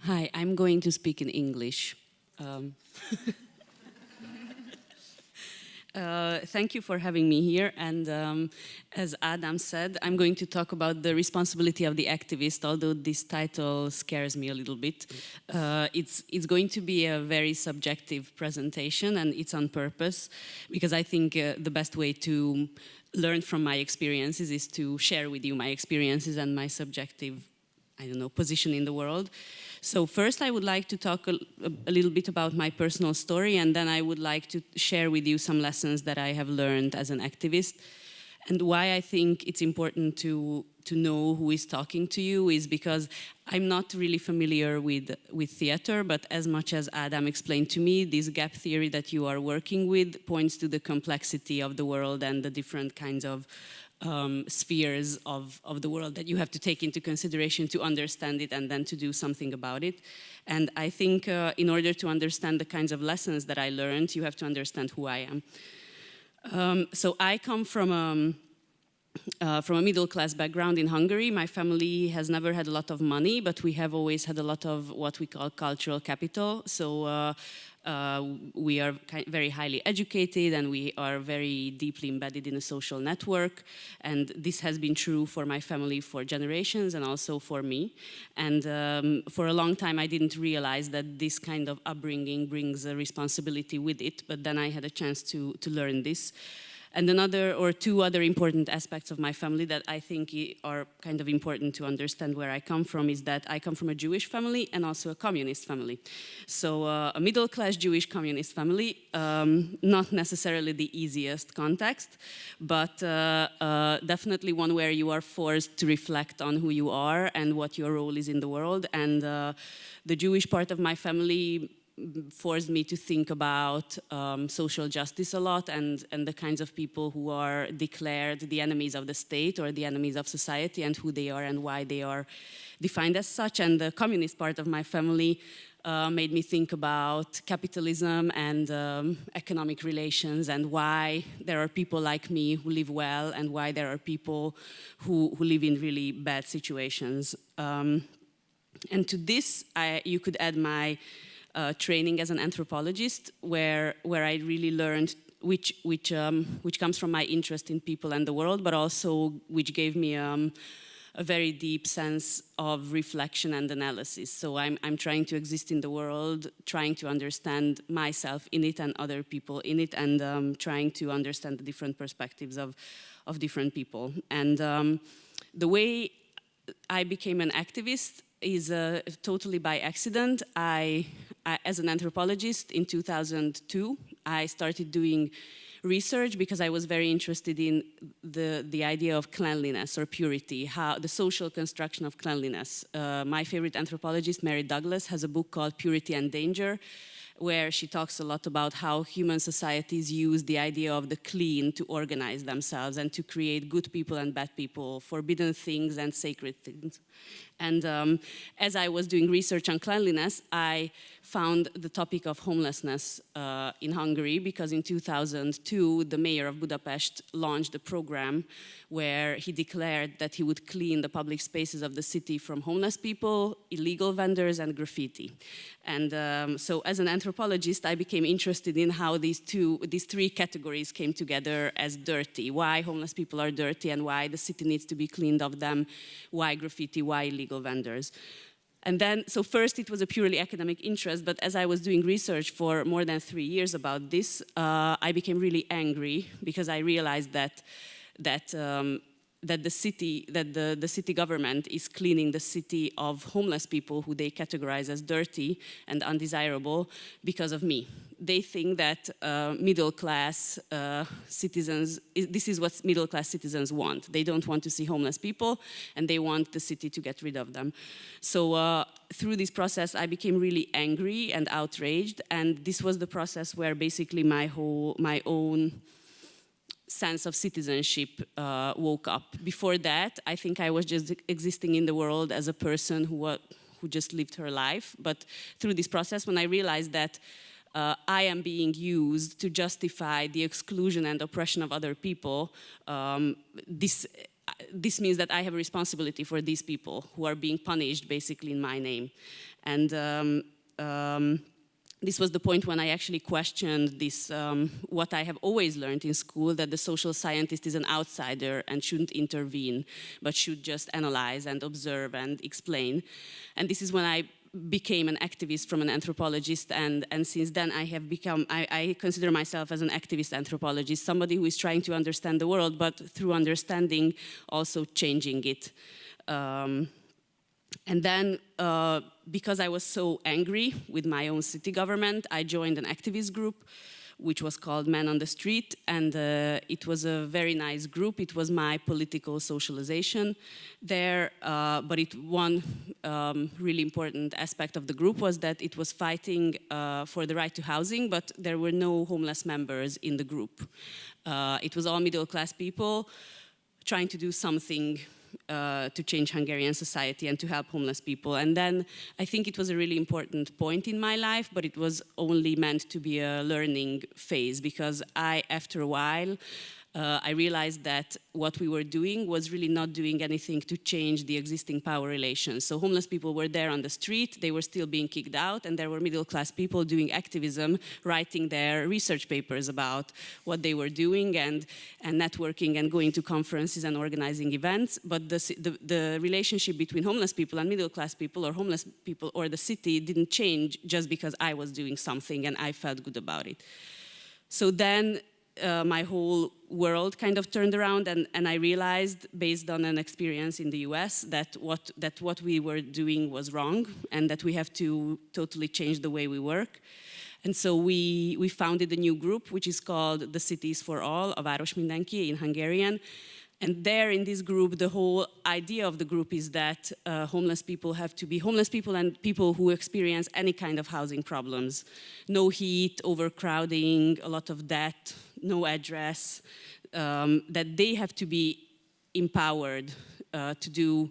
Hi, I'm going to speak in English. Thank you for having me here, and as Adam said, I'm going to talk about the responsibility of the activist, although this title scares me a little bit. It's going to be a very subjective presentation, and it's on purpose, because I think the best way to learn from my experiences is to share with you my experiences and my subjective, I don't know, position in the world. So first I would like to talk a little bit about my personal story, and then I would like to share with you some lessons that I have learned as an activist. And why I think it's important to know who is talking to you is because I'm not really familiar with theater, but as much as Adam explained to me, this gap theory that you are working with points to the complexity of the world and the different kinds of spheres of the world that you have to take into consideration to understand it and then to do something about it. And I think in order to understand the kinds of lessons that I learned, you have to understand who I am. So I come from a middle-class background in Hungary. My family has never had a lot of money, but we have always had a lot of what we call cultural capital. So we are very highly educated, and we are very deeply embedded in a social network. And this has been true for my family for generations and also for me. And for a long time, I didn't realize that this kind of upbringing brings a responsibility with it. But then I had a chance to learn this. And two other important aspects of my family that I think are kind of important to understand where I come from is that I come from a Jewish family and also a communist family. So a middle-class Jewish communist family, not necessarily the easiest context, but definitely one where you are forced to reflect on who you are and what your role is in the world. And the Jewish part of my family forced me to think about social justice a lot and the kinds of people who are declared the enemies of the state or the enemies of society and who they are and why they are defined as such. And the communist part of my family made me think about capitalism and economic relations and why there are people like me who live well and why there are people who live in really bad situations. And to this, you could add my training as an anthropologist, where I really learned which comes from my interest in people and the world, but also which gave me a very deep sense of reflection and analysis. So I'm trying to exist in the world, trying to understand myself in it and other people in it, and trying to understand the different perspectives of different people. And the way I became an activist is totally by accident. As an anthropologist in 2002, I started doing research because I was very interested in the idea of cleanliness or purity, how the social construction of cleanliness. My favorite anthropologist, Mary Douglas, has a book called Purity and Danger, where she talks a lot about how human societies use the idea of the clean to organize themselves and to create good people and bad people, forbidden things and sacred things. And as I was doing research on cleanliness, I found the topic of homelessness in Hungary, because in 2002, the mayor of Budapest launched a program where he declared that he would clean the public spaces of the city from homeless people, illegal vendors, and graffiti. And so as an anthropologist, I became interested in how these three categories came together as dirty, why homeless people are dirty and why the city needs to be cleaned of them, why graffiti, why illegal vendors. And then, so first it was a purely academic interest, but as I was doing research for more than 3 years about this, I became really angry because I realized that the city government is cleaning the city of homeless people who they categorize as dirty and undesirable because of me. They think that middle-class citizens, this is what middle-class citizens want. They don't want to see homeless people, and they want the city to get rid of them. So through this process, I became really angry and outraged, and this was the process where basically my own sense of citizenship woke up. Before that, I think I was just existing in the world as a person who just lived her life. But through this process, when I realized that I am being used to justify the exclusion and oppression of other people, this means that I have a responsibility for these people who are being punished basically in my name. And this was the point when I actually questioned this, what I have always learned in school, that the social scientist is an outsider and shouldn't intervene, but should just analyze and observe and explain. And this is when I became an activist from an anthropologist, and since then I have become, I consider myself as an activist anthropologist, somebody who is trying to understand the world, but through understanding also changing it. And then, because I was so angry with my own city government, I joined an activist group, which was called Men on the Street, and it was a very nice group. It was my political socialization there, but one really important aspect of the group was that it was fighting for the right to housing, but there were no homeless members in the group. It was all middle-class people trying to do something to change Hungarian society and to help homeless people. And then I think it was a really important point in my life, but it was only meant to be a learning phase, because after a while, I realized that what we were doing was really not doing anything to change the existing power relations. So homeless people were there on the street, they were still being kicked out, and there were middle-class people doing activism, writing their research papers about what they were doing, and networking and going to conferences and organizing events. But the relationship between homeless people and middle-class people, or homeless people or the city, didn't change just because I was doing something and I felt good about it. So then my whole world kind of turned around, and I realized, based on an experience in the US, that what we were doing was wrong, and that we have to totally change the way we work. And so we founded a new group, which is called The Cities for All, a Város Mindenki in Hungarian. And there, in this group, the whole idea of the group is that homeless people have to be homeless people and people who experience any kind of housing problems. No heat, overcrowding, a lot of debt, no address, that they have to be empowered to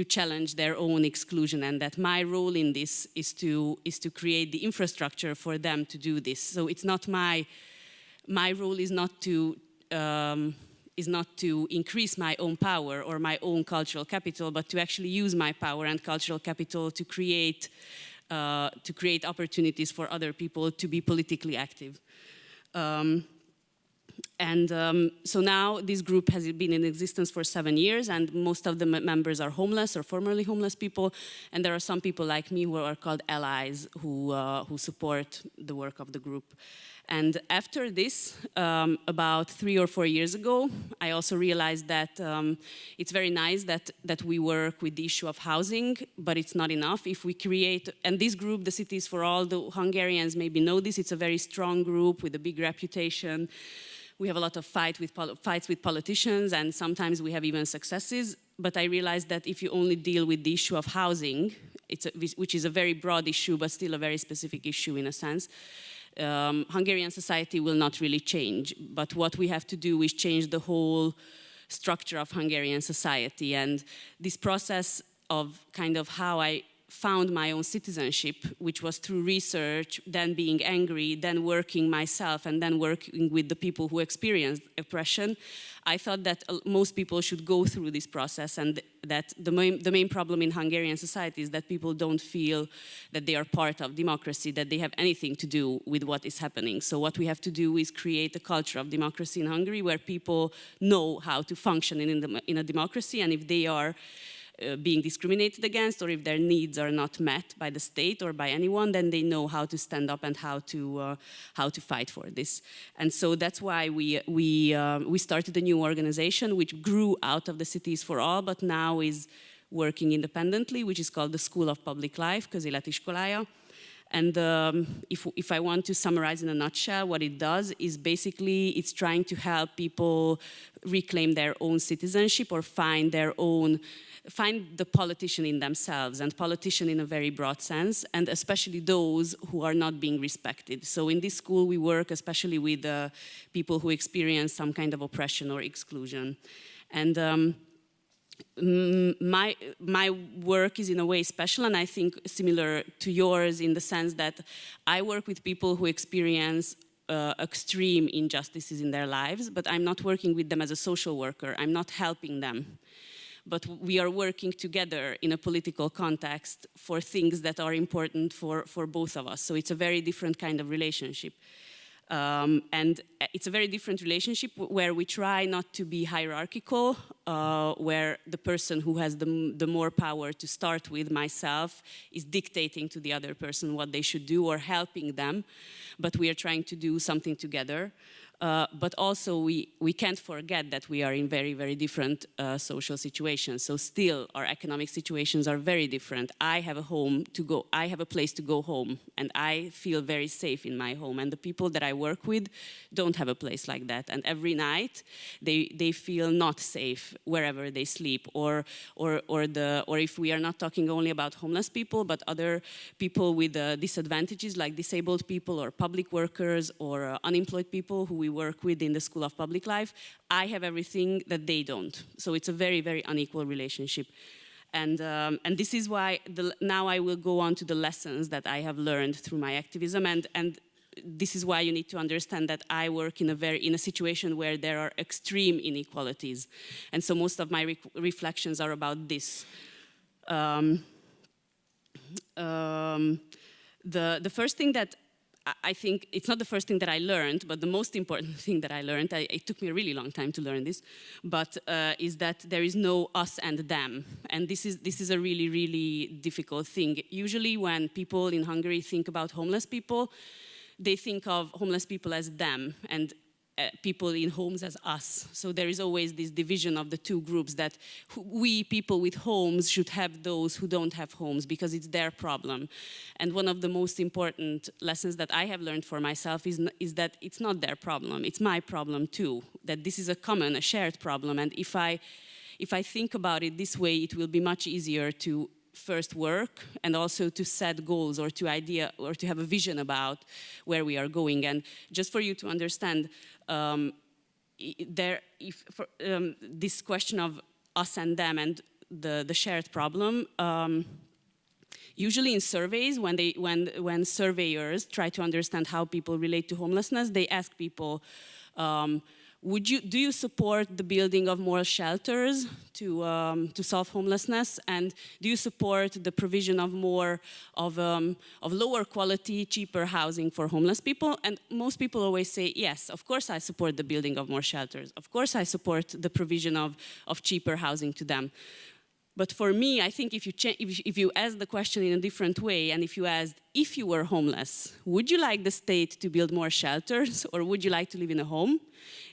challenge their own exclusion, and that my role in this is to create the infrastructure for them to do this. So it's not my role is not to increase my own power or my own cultural capital, but to actually use my power and cultural capital to create opportunities for other people to be politically active. So now this group has been in existence for 7 years, and most of the members are homeless or formerly homeless people, and there are some people like me who are called allies who support the work of the group. And after this, about 3 or 4 years ago, I also realized that it's very nice that we work with the issue of housing, but it's not enough. If we create, and this group, the Cities for All, the Hungarians maybe know this, it's a very strong group with a big reputation. We have a lot of fights with politicians, and sometimes we have even successes. But I realized that if you only deal with the issue of housing, which is a very broad issue, but still a very specific issue in a sense, Hungarian society will not really change. But what we have to do is change the whole structure of Hungarian society. And this process of kind of how I found my own citizenship, which was through research, then being angry, then working myself, and then working with the people who experienced oppression, I thought that most people should go through this process, and that the main problem in Hungarian society is that people don't feel that they are part of democracy, that they have anything to do with what is happening. So what we have to do is create a culture of democracy in Hungary where people know how to function in a democracy, and if they are being discriminated against, or if their needs are not met by the state or by anyone, then they know how to stand up and how to fight for this. And so that's why we started a new organization which grew out of the Cities for All, but now is working independently, which is called the School of Public Life, Közéletiskolája. And if I want to summarize in a nutshell, what it does is basically it's trying to help people reclaim their own citizenship, or find the politician in themselves, and politician in a very broad sense, and especially those who are not being respected. So in this school we work especially with people who experience some kind of oppression or exclusion. And my work is in a way special, and I think similar to yours, in the sense that I work with people who experience extreme injustices in their lives, but I'm not working with them as a social worker. I'm not helping them. But we are working together in a political context for things that are important for both of us. So it's a very different kind of relationship. And it's a very different relationship where we try not to be hierarchical, where the person who has the more power to start with, myself, is dictating to the other person what they should do or helping them, but we are trying to do something together. But also we can't forget that we are in very, very different social situations. So still our economic situations are very different. I have a home to go, I have a place to go home, and I feel very safe in my home. And the people that I work with don't have a place like that. And every night they feel not safe wherever they sleep. Or if we are not talking only about homeless people, but other people with disadvantages like disabled people or public workers or unemployed people who we work with in the School of Public Life, I have everything that they don't. So it's a very, very unequal relationship. And this is why now I will go on to the lessons that I have learned through my activism. And this is why you need to understand that I work in a situation where there are extreme inequalities. And so most of my reflections are about this. The first thing that I think, it's not the first thing that I learned, but the most important thing that I learned, it took me a really long time to learn this, but is that there is no us and them. And this is a really, really difficult thing. Usually when people in Hungary think about homeless people, they think of homeless people as them and people in homes as us. So there is always this division of the two groups, that we, people with homes, should have those who don't have homes because it's their problem. And one of the most important lessons that I have learned for myself is that it's not their problem, it's my problem too. That this is a common, a shared problem. And if I think about it this way, it will be much easier to first work and also to set goals or to have a vision about where we are going. And just for you to understand, this question of us and them and the shared problem, usually in surveys, when surveyors try to understand how people relate to homelessness, they ask people, do you support the building of more shelters to solve homelessness? And do you support the provision of lower quality, cheaper housing for homeless people? And most people always say, yes, of course I support the building of more shelters. Of course I support the provision of cheaper housing to them. But for me, I think if you ask the question in a different way, and if you asked, if you were homeless, would you like the state to build more shelters, or would you like to live in a home?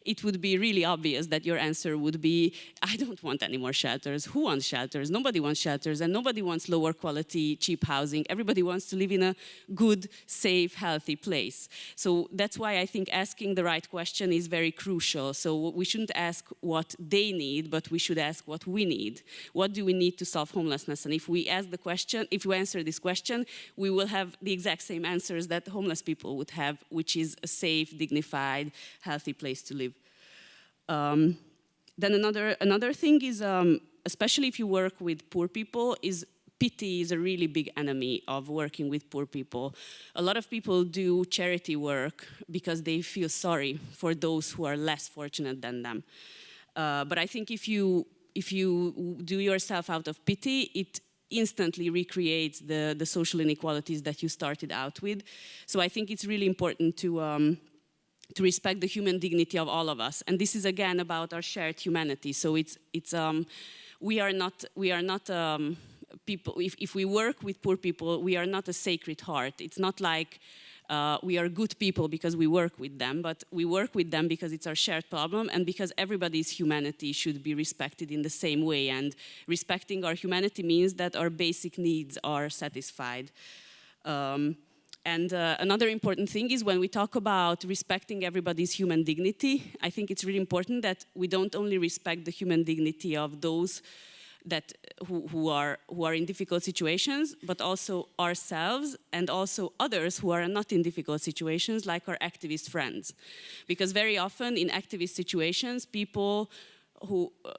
It would be really obvious that your answer would be, I don't want any more shelters. Who wants shelters? Nobody wants shelters, and nobody wants lower quality, cheap housing. Everybody wants to live in a good, safe, healthy place. So that's why I think asking the right question is very crucial. So we shouldn't ask what they need, but we should ask what we need. What do we need to solve homelessness? And if we ask the question, if we answer this question, we will have the exact same answers that homeless people would have, which is a safe, dignified, healthy place to live. Then another thing is, especially if you work with poor people, is pity is a really big enemy of working with poor people. A lot of people do charity work because they feel sorry for those who are less fortunate than them. But I think if you do yourself out of pity, it instantly recreates the social inequalities that you started out with. So I think it's really important to respect the human dignity of all of us. And this is again about our shared humanity. So we are not people, if we work with poor people, we are not a sacred heart. It's not like we are good people because we work with them, but we work with them because it's our shared problem and because everybody's humanity should be respected in the same way. And respecting our humanity means that our basic needs are satisfied. And another important thing is when we talk about respecting everybody's human dignity, I think it's really important that we don't only respect the human dignity of those who are in difficult situations, but also ourselves and also others who are not in difficult situations, like our activist friends. Because very often in activist situations, people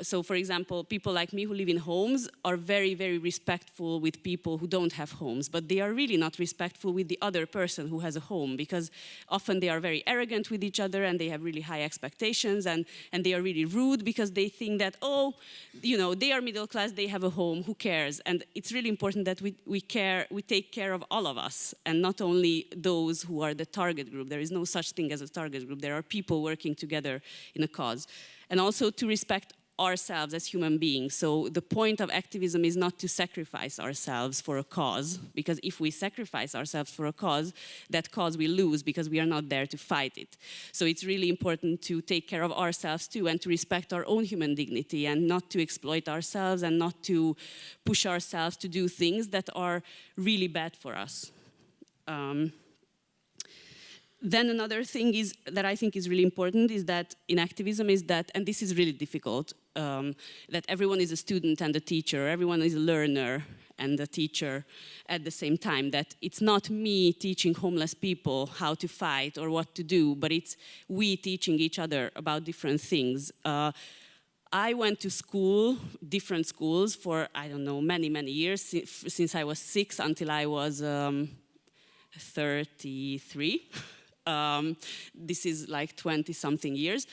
so for example, people like me who live in homes are very, very respectful with people who don't have homes, but they are really not respectful with the other person who has a home, because often they are very arrogant with each other and they have really high expectations, and they are really rude because they think that, oh, you know, they are middle class, they have a home, who cares? And it's really important that we take care of all of us, and not only those who are the target group. There is no such thing as a target group. There are people working together in a cause. And also to respect ourselves as human beings. So the point of activism is not to sacrifice ourselves for a cause, because if we sacrifice ourselves for a cause, that cause we lose because we are not there to fight it. So it's really important to take care of ourselves too, and to respect our own human dignity, and not to exploit ourselves, and not to push ourselves to do things that are really bad for us. Then another thing is that I think is really important is that in activism is that, and this is really difficult, that everyone is a student and a teacher, everyone is a learner and a teacher at the same time, that it's not me teaching homeless people how to fight or what to do, but it's we teaching each other about different things. I went to school, different schools for, I don't know, many, many years, since I was 6 until I was 33. This is like 20-something years.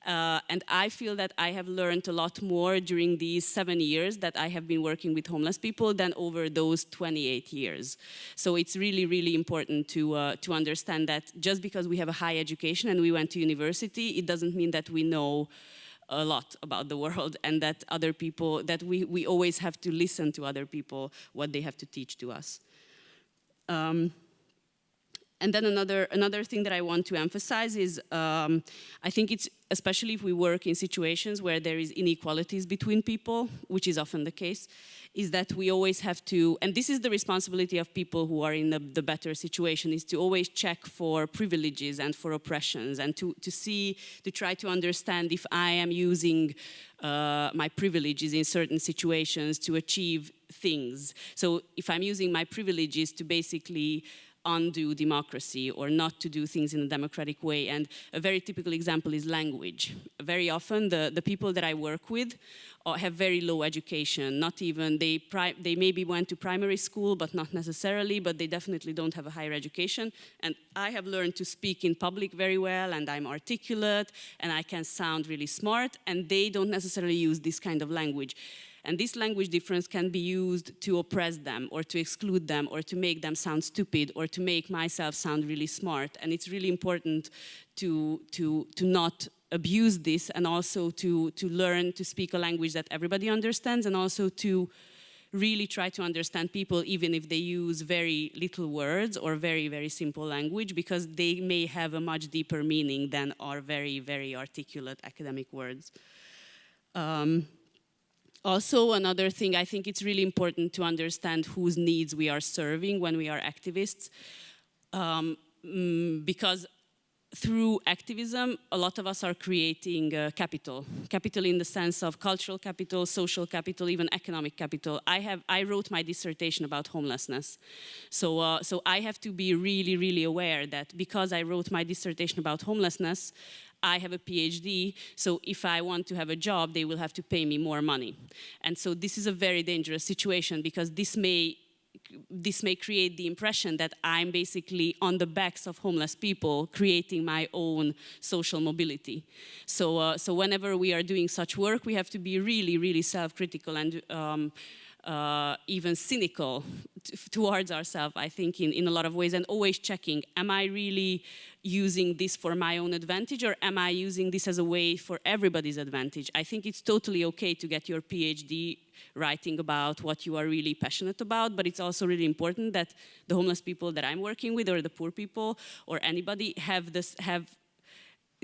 And I feel that I have learned a lot more during these 7 years that I have been working with homeless people than over those 28 years. So it's really, really important to understand that just because we have a high education and we went to university, it doesn't mean that we know a lot about the world, and that other people, that we always have to listen to other people, what they have to teach to us. And then another thing that I want to emphasize is, I think it's, especially if we work in situations where there is inequalities between people, which is often the case, is that we always have to, and this is the responsibility of people who are in the better situation, is to always check for privileges and for oppressions, and to try to understand if I am using my privileges in certain situations to achieve things. So if I'm using my privileges to basically undo democracy or not to do things in a democratic way. And a very typical example is language. Very often the people that I work with have very low education, not even, they maybe went to primary school, but not necessarily, but they definitely don't have a higher education. And I have learned to speak in public very well, and I'm articulate, and I can sound really smart, and they don't necessarily use this kind of language. And this language difference can be used to oppress them, or to exclude them, or to make them sound stupid, or to make myself sound really smart. And it's really important to not abuse this, and also to learn to speak a language that everybody understands, and also to really try to understand people even if they use very little words or very, very simple language, because they may have a much deeper meaning than our very, very articulate academic words. Also, another thing, I think it's really important to understand whose needs we are serving when we are activists, because through activism, a lot of us are creating capital. Capital in the sense of cultural capital, social capital, even economic capital. I wrote my dissertation about homelessness. So I have to be really, really aware that because I wrote my dissertation about homelessness, I have a PhD, so if I want to have a job, they will have to pay me more money. And so this is a very dangerous situation, because this may create the impression that I'm basically on the backs of homeless people creating my own social mobility. So whenever we are doing such work, we have to be really, really self-critical and even cynical towards ourselves, I think, in a lot of ways, and always checking, am I really using this for my own advantage, or am I using this as a way for everybody's advantage? I think it's totally okay to get your PhD writing about what you are really passionate about, but it's also really important that the homeless people that I'm working with, or the poor people, or anybody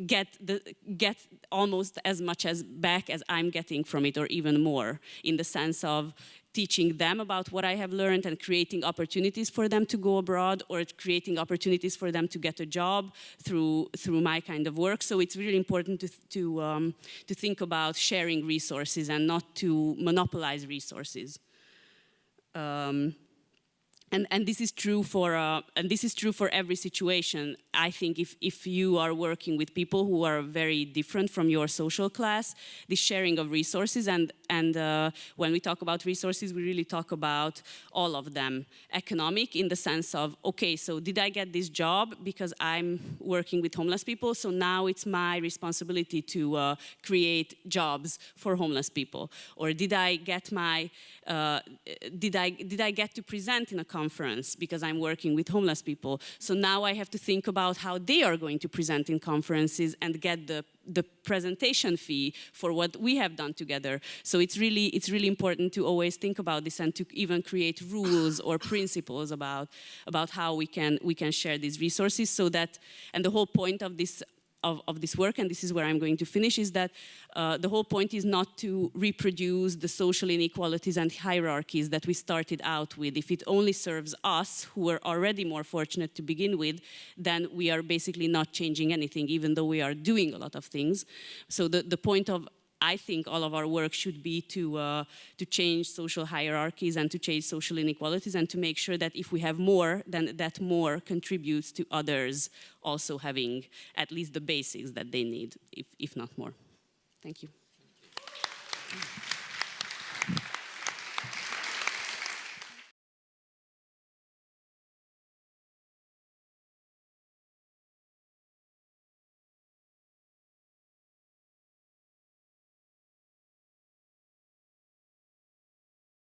get almost as much as back as I'm getting from it, or even more, in the sense of teaching them about what I have learned and creating opportunities for them to go abroad, or creating opportunities for them to get a job through my kind of work. So it's really important to think about sharing resources and not to monopolize resources. And this is true for every situation. I think if you are working with people who are very different from your social class, the sharing of resources, and when we talk about resources, we really talk about all of them. Economic, in the sense of, okay, so did I get this job because I'm working with homeless people, so now it's my responsibility to create jobs for homeless people? Or did I get my did I get to present in a conference because I'm working with homeless people? So now I have to think about how they are going to present in conferences and get the presentation fee for what we have done together. So it's really important to always think about this and to even create rules or principles about how we can share these resources, so that, and the whole point of this work, and this is where I'm going to finish, is that the whole point is not to reproduce the social inequalities and hierarchies that we started out with. If it only serves us, who were already more fortunate to begin with, then we are basically not changing anything, even though we are doing a lot of things. So the point of, I think, all of our work should be to change social hierarchies and to change social inequalities, and to make sure that if we have more, then that more contributes to others also having at least the basics that they need, if not more. Thank you.